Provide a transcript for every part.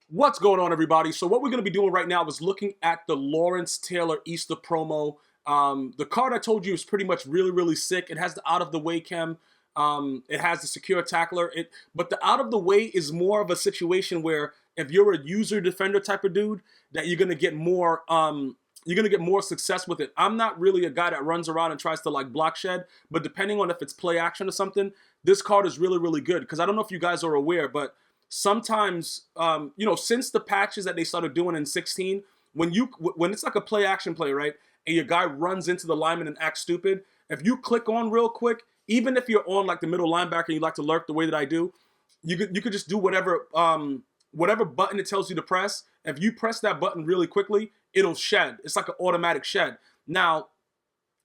What's going on, everybody? So what we're going to be doing right now is looking at the Lawrence Taylor Easter promo. The card I told you is pretty much really sick. It has the out of the way chem. It has the secure tackler. But the out of the way is more of a situation where if you're a user defender type of dude, that you're going to get more. You're going to get more success with it. I'm not really a guy that runs around and tries to like block shed, but depending on if it's play action or something, this card is really good. Because I don't know if you guys are aware, but sometimes, since the patches that they started doing in 16, when it's like a play action play, right, and your guy runs into the lineman and acts stupid, if you click on real quick, even if you're on like the middle linebacker and you like to lurk the way that I do, you could just do whatever button it tells you to press. If you press that button really quickly, it'll shed. It's like an automatic shed. Now,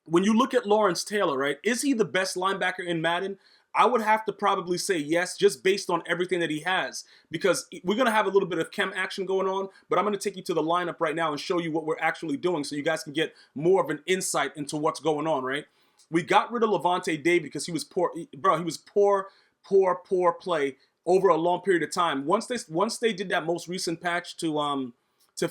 when you look at Lawrence Taylor, right, is he the best linebacker in Madden? I would have to probably say yes, just based on everything that he has, because we're going to have a little bit of chem action going on, but I'm going to take you to the lineup right now and show you what we're actually doing so you guys can get more of an insight into what's going on, right? We got rid of Levante David because he was poor. Bro, he was poor play over a long period of time. Once they did that most recent patch to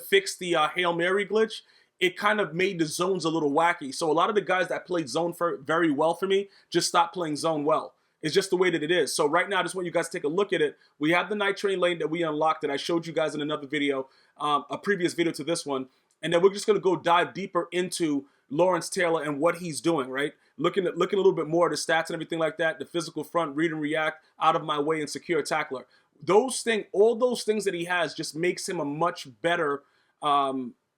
fix the Hail Mary glitch, it kind of made the zones a little wacky. So a lot of the guys that played zone very well for me just stopped playing zone well. It's just the way that it is. So right now, I just want you guys to take a look at it. We have the night train lane that we unlocked that I showed you guys in another video, a previous video to this one. And then we're just going to go dive deeper into Lawrence Taylor and what he's doing, right? Looking a little bit more at the stats and everything like that, the physical front, read and react, out of my way, and secure tackler. All those things that he has just makes him a much better,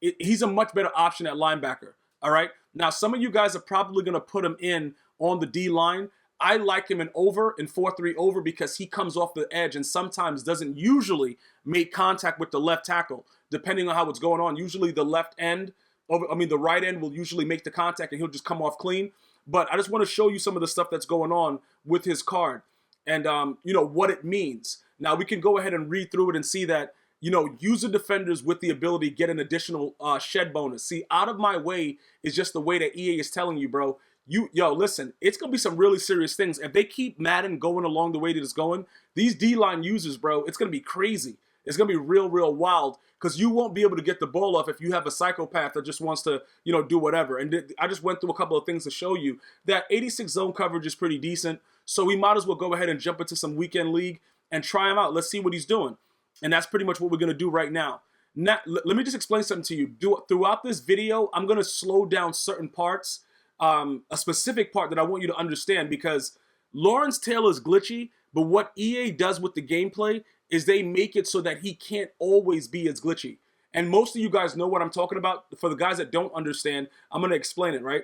he's a much better option at linebacker, all right? Now, some of you guys are probably going to put him in on the D-line. I like him in 4-3 over because he comes off the edge and sometimes doesn't usually make contact with the left tackle, depending on how it's going on. Usually the the right end will usually make the contact and he'll just come off clean. But I just want to show you some of the stuff that's going on with his card and, what it means. Now, we can go ahead and read through it and see that, user defenders with the ability get an additional shed bonus. See, out of my way is just the way that EA is telling you, bro. Listen, it's going to be some really serious things. If they keep Madden going along the way that it's going, these D-line users, bro, it's going to be crazy. It's going to be real wild because you won't be able to get the ball off if you have a psychopath that just wants to, do whatever. And I just went through a couple of things to show you that 86 zone coverage is pretty decent. So we might as well go ahead and jump into some weekend league and try him out. Let's see what he's doing. And that's pretty much what we're going to do right now. Now, let me just explain something to you. Throughout this video, I'm going to slow down certain parts. A specific part that I want you to understand, because Lawrence Taylor is glitchy, but what EA does with the gameplay is they make it so that he can't always be as glitchy. And most of you guys know what I'm talking about. For the guys that don't understand, I'm going to explain it, right?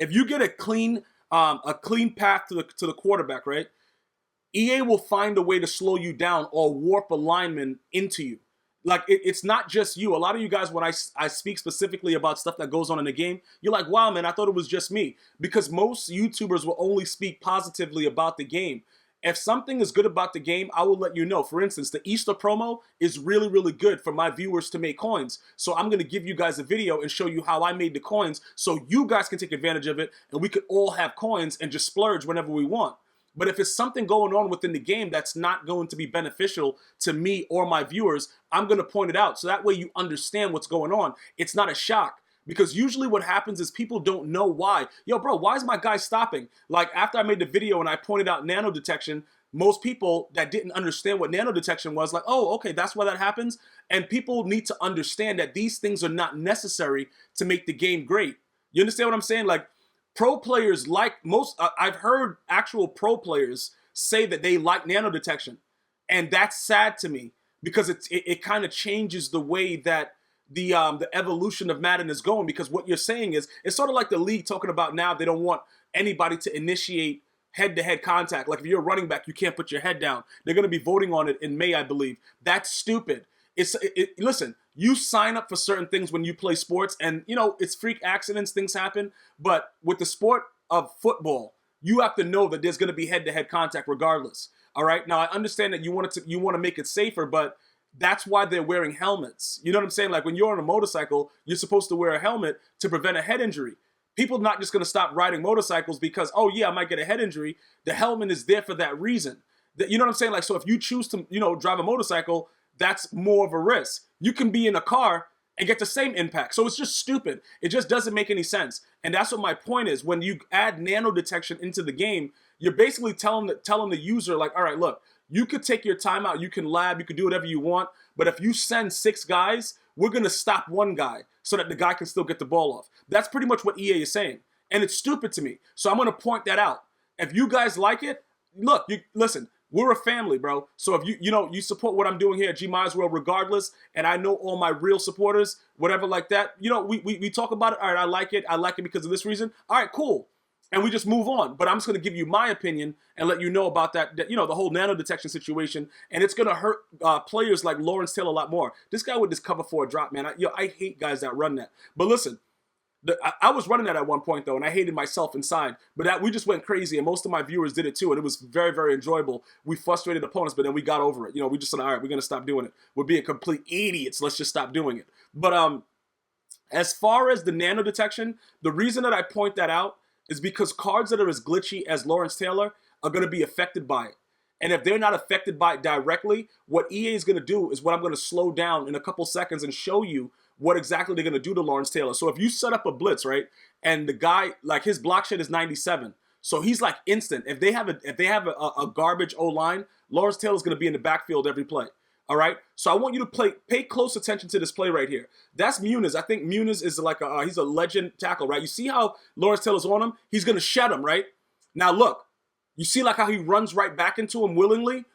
If you get a clean path to the quarterback, right? EA will find a way to slow you down or warp a lineman into you. Like, it's not just you. A lot of you guys, when I speak specifically about stuff that goes on in the game, you're like, wow, man, I thought it was just me. Because most YouTubers will only speak positively about the game. If something is good about the game, I will let you know. For instance, the Easter promo is really good for my viewers to make coins. So I'm going to give you guys a video and show you how I made the coins so you guys can take advantage of it and we could all have coins and just splurge whenever we want. But if it's something going on within the game that's not going to be beneficial to me or my viewers, I'm going to point it out. So that way you understand what's going on. It's not a shock. Because usually what happens is people don't know why. Yo, bro, why is my guy stopping? Like, after I made the video and I pointed out nano detection, most people that didn't understand what nano detection was like, oh, okay, that's why that happens. And people need to understand that these things are not necessary to make the game great. You understand what I'm saying? Like, pro players I've heard actual pro players say that they like nano detection. And that's sad to me because it kind of changes the way that the evolution of Madden is going, because what you're saying is, it's sort of like the league talking about now they don't want anybody to initiate head-to-head contact. Like, if you're a running back, you can't put your head down. They're going to be voting on it in May, I believe. That's stupid. Listen, you sign up for certain things when you play sports, and it's freak accidents, things happen. But with the sport of football, you have to know that there's going to be head-to-head contact regardless. All right. Now, I understand that you want to make it safer, but that's why they're wearing helmets. You know what I'm saying? Like, when you're on a motorcycle, you're supposed to wear a helmet to prevent a head injury. People are not just going to stop riding motorcycles because, oh yeah, I might get a head injury. The helmet is there for that reason. You know what I'm saying? Like, so if you choose to, drive a motorcycle, that's more of a risk. You can be in a car and get the same impact. So it's just stupid. It just doesn't make any sense. And that's what my point is. When you add nano detection into the game, you're basically telling the user, like, all right, look, you could take your time out, you can lab, you can do whatever you want, but if you send 6 guys, we're going to stop one guy so that the guy can still get the ball off. That's pretty much what EA is saying. And it's stupid to me. So I'm going to point that out. If you guys like it, look, listen, we're a family, bro. So if you support what I'm doing here at GmiasWorld regardless, and I know all my real supporters, whatever like that, we talk about it. All right, I like it because of this reason. All right, cool. And we just move on. But I'm just going to give you my opinion and let you know about that the whole nano detection situation. And it's going to hurt players like Lawrence Taylor a lot more. This guy with this cover 4 drop, man. I hate guys that run that. But listen, I was running that at one point, though, and I hated myself inside. But we just went crazy, and most of my viewers did it, too. And it was very, very enjoyable. We frustrated opponents, but then we got over it. We just said, all right, we're going to stop doing it. We're being complete idiots. Let's just stop doing it. But as far as the nano detection, the reason that I point that out is because cards that are as glitchy as Lawrence Taylor are going to be affected by it. And if they're not affected by it directly, what EA is going to do is what I'm going to slow down in a couple seconds and show you what exactly they're going to do to Lawrence Taylor. So if you set up a blitz, right, and the guy, like, his block shed is 97, so he's like instant. If they have a garbage O-line, Lawrence Taylor's going to be in the backfield every play. All right, so I want you to pay close attention to this play right here. That's Muniz. I think Muniz is like he's a legend tackle, right? You see how Lawrence Taylor's on him? He's gonna shed him, right? Now look, you see like how he runs right back into him willingly?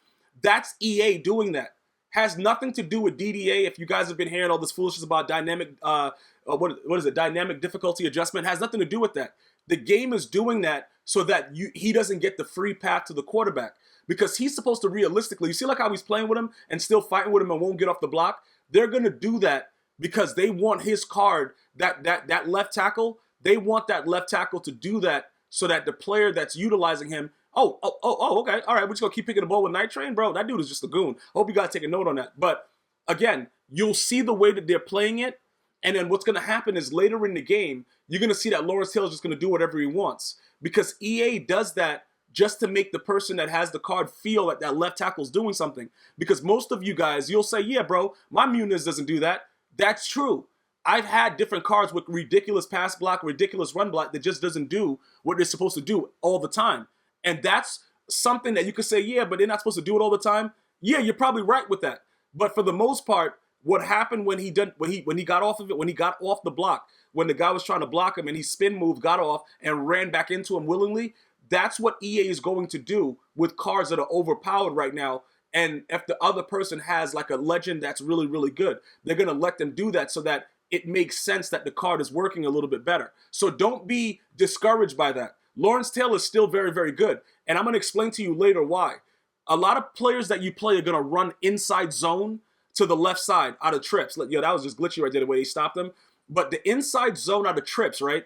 That's EA doing that. Has nothing to do with DDA. If you guys have been hearing all this foolishness about dynamic, what is it? Dynamic difficulty adjustment, has nothing to do with that. The game is doing that so that he doesn't get the free path to the quarterback. Because he's supposed to realistically, you see like how he's playing with him and still fighting with him and won't get off the block? They're going to do that because they want his card, that left tackle, they want that left tackle to do that so that the player that's utilizing him, okay, all right, we're just going to keep picking the ball with Night Train? Bro, that dude is just a goon. Hope you guys take a note on that. But again, you'll see the way that they're playing it, and then what's going to happen is later in the game, you're going to see that Lawrence Taylor's just going to do whatever he wants. Because EA does that just to make the person that has the card feel that that left tackle's doing something. Because most of you guys, you'll say, yeah, bro, my Muniz doesn't do that. That's true. I've had different cards with ridiculous pass block, ridiculous run block that just doesn't do what they're supposed to do all the time. And that's something that you could say, yeah, but they're not supposed to do it all the time. Yeah, you're probably right with that. But for the most part, what happened when he got off of it, when he got off the block, when the guy was trying to block him and he spin moved, got off, and ran back into him willingly, that's what EA is going to do with cards that are overpowered right now. And if the other person has like a legend that's really, really good, they're going to let them do that so that it makes sense that the card is working a little bit better. So don't be discouraged by that. Lawrence Taylor is still very, very good. And I'm going to explain to you later why. A lot of players that you play are going to run inside zone to the left side out of trips. Yo, that was just glitchy right there the way he stopped them. But the inside zone out of trips, right?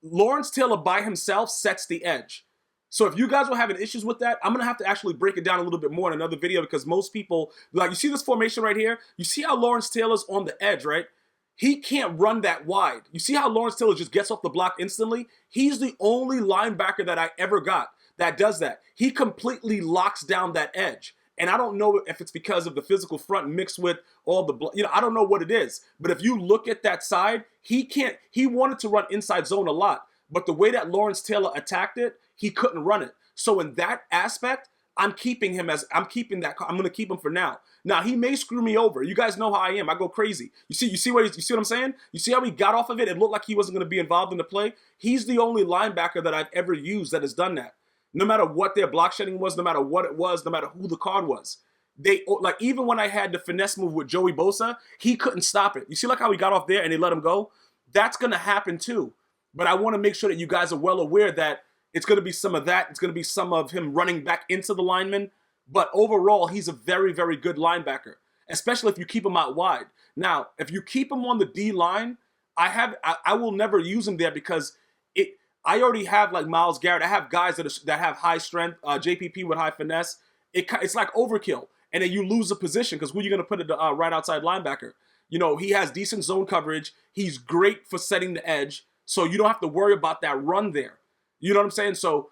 Lawrence Taylor by himself sets the edge. So if you guys were having issues with that, I'm going to have to actually break it down a little bit more in another video because most people, like you see this formation right here? You see how Lawrence Taylor's on the edge, right? He can't run that wide. You see how Lawrence Taylor just gets off the block instantly? He's the only linebacker that I ever got that does that. He completely locks down that edge. And I don't know if it's because of the physical front mixed with all the, I don't know what it is. But if you look at that side, he wanted to run inside zone a lot. But the way that Lawrence Taylor attacked it, he couldn't run it. So in that aspect, I'm going to keep him for now. Now, he may screw me over. You guys know how I am. I go crazy. You see what I'm saying? You see how he got off of it? It looked like he wasn't going to be involved in the play. He's the only linebacker that I've ever used that has done that. No matter what their block shedding was, no matter what it was, no matter who the card was. Even when I had the finesse move with Joey Bosa, he couldn't stop it. You see like how he got off there and they let him go? That's going to happen too. But I want to make sure that you guys are well aware that it's going to be some of that. It's going to be some of him running back into the lineman. But overall, he's a very, very good linebacker, especially if you keep him out wide. Now, if you keep him on the D line, I will never use him there because I already have like Myles Garrett. I have guys that have high strength, JPP with high finesse. It's like overkill. And then you lose a position because who are you going to put at the right outside linebacker? He has decent zone coverage. He's great for setting the edge. So you don't have to worry about that run there. You know what I'm saying? So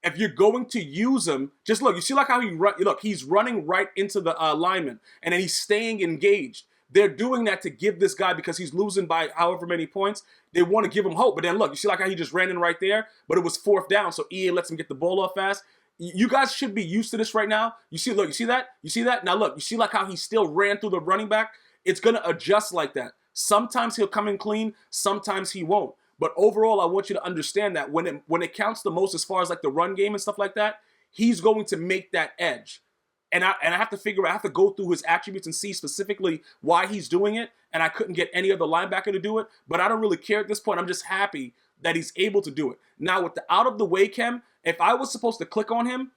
if you're going to use him, just look. You see like how he run. Look, he's running right into the lineman, and then he's staying engaged. They're doing that to give this guy, because he's losing by however many points, they want to give him hope. But then look, you see like how he just ran in right there, but it was 4th down, so EA lets him get the ball off fast. You guys should be used to this right now. You see, look, you see that? You see that? Now look, you see like how he still ran through the running back? It's going to adjust like that. Sometimes he'll come in clean, sometimes he won't. But overall, I want you to understand that when it counts the most as far as like the run game and stuff like that, he's going to make that edge. And I have to figure out, I have to go through his attributes and see specifically why he's doing it. And I couldn't get any other linebacker to do it. But I don't really care at this point. I'm just happy that he's able to do it. Now, with the out of the way chem, if I was supposed to click on him,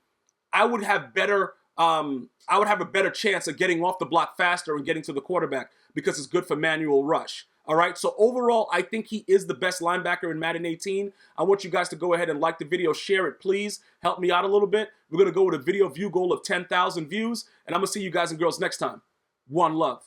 I would have better I would have a better chance of getting off the block faster and getting to the quarterback, because it's good for manual rush. All right, so overall, I think he is the best linebacker in Madden 18. I want you guys to go ahead and like the video, share it, please. Help me out a little bit. We're going to go with a video view goal of 10,000 views, and I'm going to see you guys and girls next time. One love.